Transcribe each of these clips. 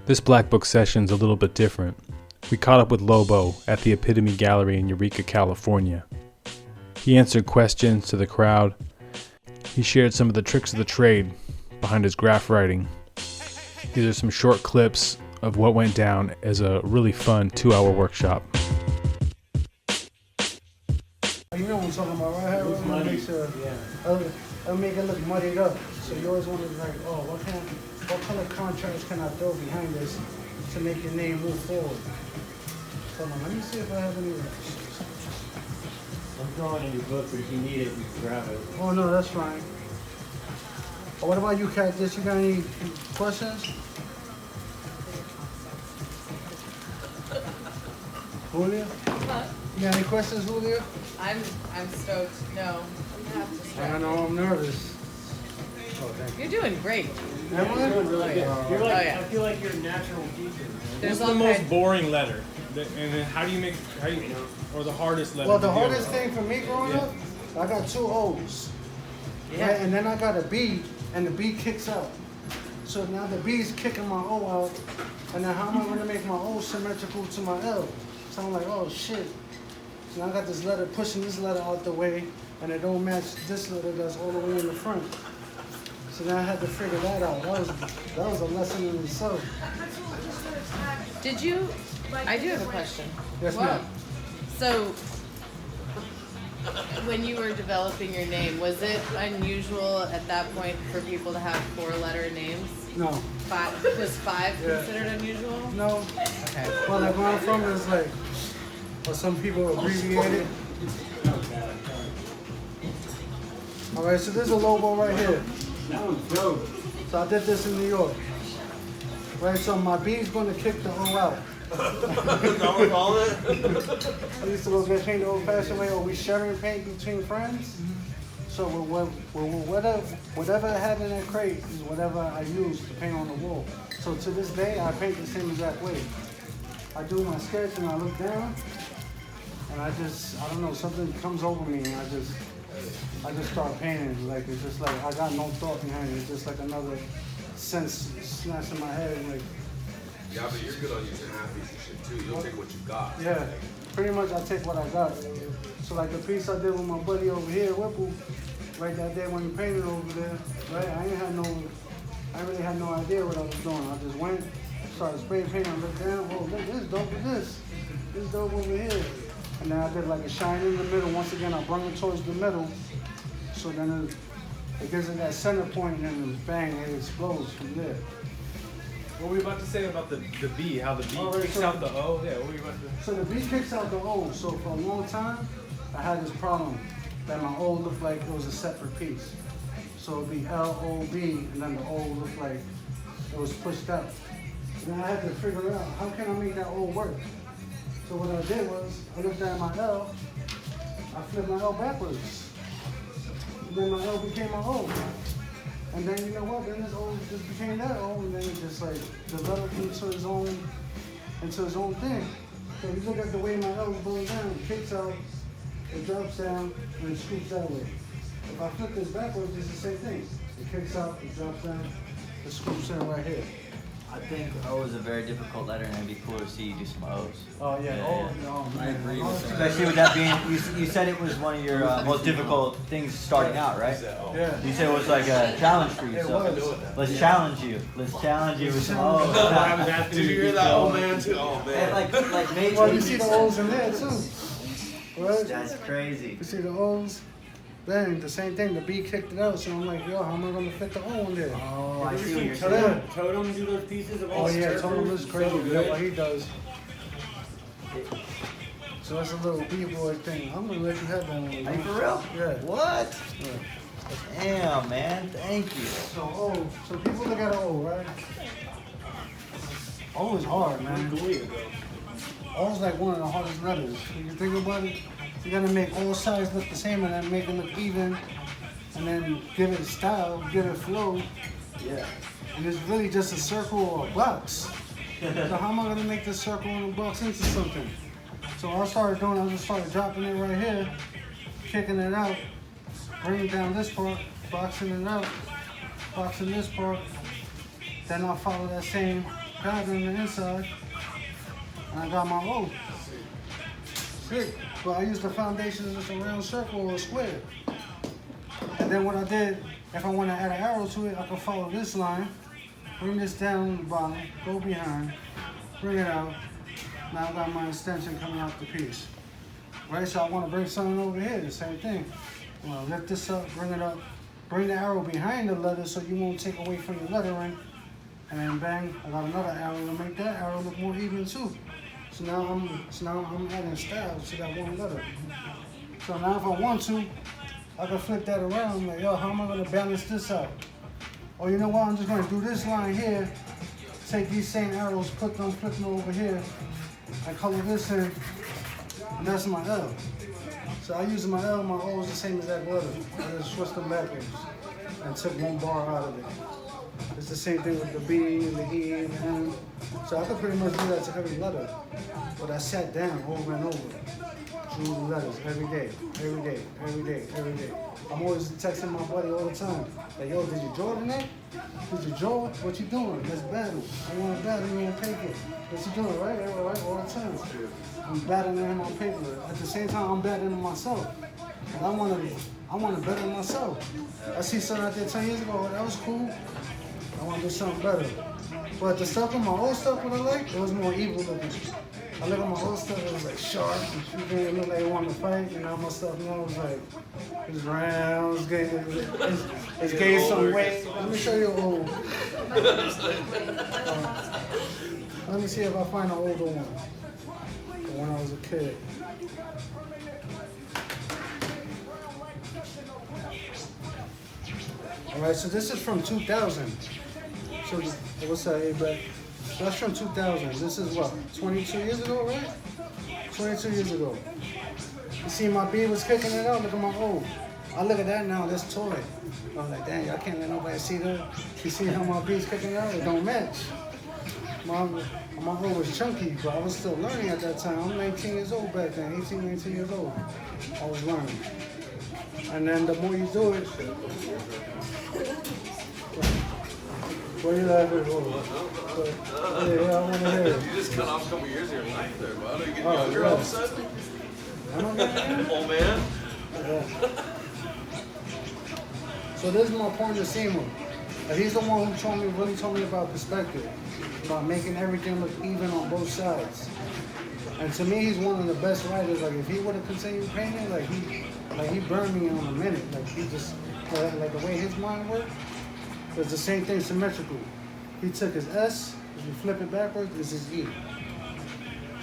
This Black Book session's a little bit different. We caught up with Lobo at the Epitome Gallery in Eureka, California. He answered questions to the crowd. He shared some of the tricks of the trade behind his graph writing. These are some short clips of what went down as a really fun 2-hour workshop. You know what I'm talking about, right? I want to make sure I'll make it look muddied up. So you always want to be like, oh, what color contrast can I throw behind this to make your name move forward? Hold on, let me see if I have any. I'm drawing in your book, but if you need it, you can grab it. Oh no, that's fine. Oh, what about you, Cactus? You got any questions? Julia? What? You got any questions, Julia? I'm stoked. No, I'm half distracted. I know I'm nervous. Oh, thank you. You're doing great. Am I? You're doing really good. You're like, Oh, yeah. I feel like you're a natural teacher, man. There's What's all the most kinds- boring letter? And then how do you or the hardest letter? Well, the to deal hardest with? thing for me growing up, I got 2 O's. Yeah. Right? And then I got a B, and the B kicks out. So now the B is kicking my O out, and then how am I going to make my O symmetrical to my L? So I'm like, oh shit. So now I got this letter pushing this letter out the way, and it don't match this letter that's all the way in the front. So now I had to figure that out. That was a lesson in itself. Did you? I do have a question. Yes, ma'am. So, when you were developing your name, was it unusual at that point for people to have 4-letter names? No. Was 5 Yeah. considered unusual? No. Okay. Well, like where I'm from is like, or some people abbreviate it. All right, so there's a Lobo right here. That one's dope. So I did this in New York. Right, so my B is going to kick the O out. I used to go get paint the old-fashioned way, or we sharing paint between friends. So whatever I had in that crate is whatever I used to paint on the wall. So to this day, I paint the same exact way. I do my sketch and I look down, and I don't know, something comes over me, and I just start painting. Like it's just like I got no thought behind it. It's just like another sense snaps in my head. Like Yeah, but you're good on using half-piece and shit too. You'll take what you got. yeah, pretty much I take what I got. So like the piece I did with my buddy over here, Whipple, right that day when he painted over there, right? I really had no idea what I was doing. I just went, started spray painting, I looked down, oh look, this is dope with this. This is dope over here. And then I did like a shine in the middle. Once again, I brought it towards the middle. So then it gives it that center point, and then bang, it explodes from there. What were you about to say about the B? How the B All right, kicks so- out the O? Yeah, what were you about to? So the B kicks out the O. So for a long time, I had this problem that my O looked like it was a separate piece. So it'd be L-O-B, and then the O looked like it was pushed out. And then I had to figure out, how can I make that O work? So what I did was, I looked at my L, I flipped my L backwards. And then my L became my O. And then you know what, then this O just became that O, and then it just like developed into its own thing. So you look at the way my L is going down, it kicks out, it drops down, and it scoops that way. If I flip this backwards, it's the same thing. It kicks out, it drops down, it scoops in right here. I think O is a very difficult letter, and it'd be cool to see you do some O's. Oh yeah, Yeah, no, I man. agree with that. Especially with that being, you said it was one of your most difficult things starting out, right? Yeah. You said it was like a challenge for you. It So was. let's challenge you. Let's challenge you with some I was O's. asking Did you hear that, old man? Too? Oh And man. like maybe. Well, you see the O's in there too. Right? That's crazy. You see the O's? Bang, the same thing, the B kicked it out, so I'm like, yo, how am I gonna fit the O in there? Oh, I see what you're Totem. saying. Totem do those pieces of Oh all yeah, surfers. Totem is crazy, So yeah, good. what he does. So that's a little B-boy thing. I'm gonna let you have that one. Are you for real? Yeah. What? Yeah. Damn, man. Thank you. So O, so people look at an O, right? O is hard, man. O is like one of the hardest letters. When you think about it, you gotta make all sides look the same and then make them look even, and then give it style, give it flow. Yeah. And it's really just a circle or a box. So how am I gonna make this circle and a box into something? So what I started doing, I just started dropping it right here, kicking it out, bringing down this part, boxing it out, boxing this part. Then I'll follow that same pattern on the inside. And I got my O. Sick. But I used the foundation as just a round circle or a square. And then what I did, if I want to add an arrow to it, I can follow this line, bring this down the bottom, go behind, bring it out. Now I got my extension coming out the piece. Right, so I want to bring something over here, the same thing. I'm going to lift this up, bring it up, bring the arrow behind the letter so you won't take away from your lettering. And then bang, I got another arrow to make that arrow look more even too. So now I'm adding style to that one letter. So now if I want to, I can flip that around. I'm like, yo, how am I going to balance this out? Oh, you know what? I'm just going to do this line here. Take these same arrows, flip them over here. I color this in, and that's my L. So I use my L, my O is the same exact letter. I just switched them backwards and took one bar out of it. It's the same thing with the B and the E and the M. So I could pretty much do that to every letter. But I sat down over and over. Drew the letters every day. I'm always texting my buddy all the time. Like, yo, did you draw tonight? Did you draw? What you doing? Let's battle. I want to battle you on paper. What you doing, right? All the time. I'm battling him on paper. At the same time, I'm battling myself. And I want to better myself. I see something out there 10 years ago, oh, that was cool. I want to do something better. But the stuff with my old stuff, what I like, it was more evil looking. I look at my old stuff, it was like sharp, and it looked like it wanted to fight, and now my stuff now is like, it's round, it's gained some weight. Let me show you old. Let me see if I find an older one. When I was a kid. Alright, so this is from 2000. So what's that, A-Back? That's from 2000. This is what, 22 years ago, right? 22 years ago. You see my B was kicking it out, look at my O. I look at that now, that's toy. I was like, dang, I can't let nobody see that. You see how my B's kicking it out? It don't match. My O was chunky, but I was still learning at that time. I'm 19 years old back then, 18, 19 years old. I was learning. And then the more you do it, what are you laughing for? Yeah, I want to hear it. You just cut off a couple years of your life there, bud. Are you getting younger all of a sudden? Am I getting younger? Old man? Yeah. So this is my point of Seymour. He's the one who really told me about perspective, about making everything look even on both sides. And to me, he's one of the best writers. Like if he would have continued painting, like he burned me on a minute. Like he just, like the way his mind worked, it's the same thing symmetrical. He took his S, if you flip it backwards, it's his E.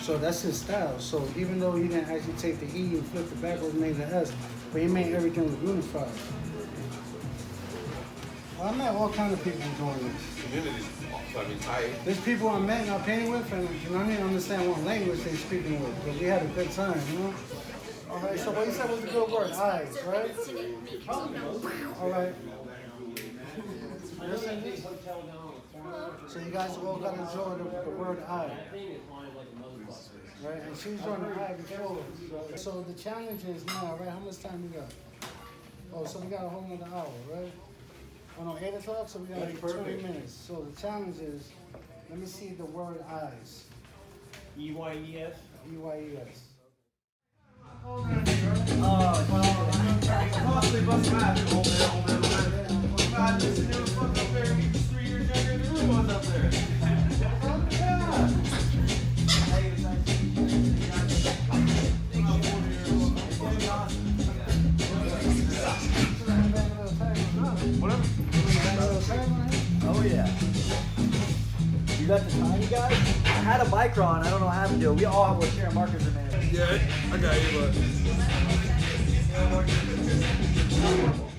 So that's his style. So even though he didn't actually take the E and flip it backwards and made the S, but he made everything look unified. Well, I met all kinds of people doing this. Community's, I mean, tight. There's people I met and I painted with, and I didn't understand what language they're speaking with, but we had a good time, you know? All right, so what you said was the good word, eyes, right? All right. So you guys all got to draw the word eye. Right, and she was drawing the eye before. So the challenge is now, right, how much time we got? Oh, so we got a whole nother hour, right? Oh no, 8 o'clock, so we got like 20 minutes. So the challenge is, let me see the word eyes. E-Y-E-S? E-Y-E-S. Oh yeah. You got the time, you guys? I had a micron. I don't know how to do it. We all have like sharing markers in there. Yeah, I got you, but.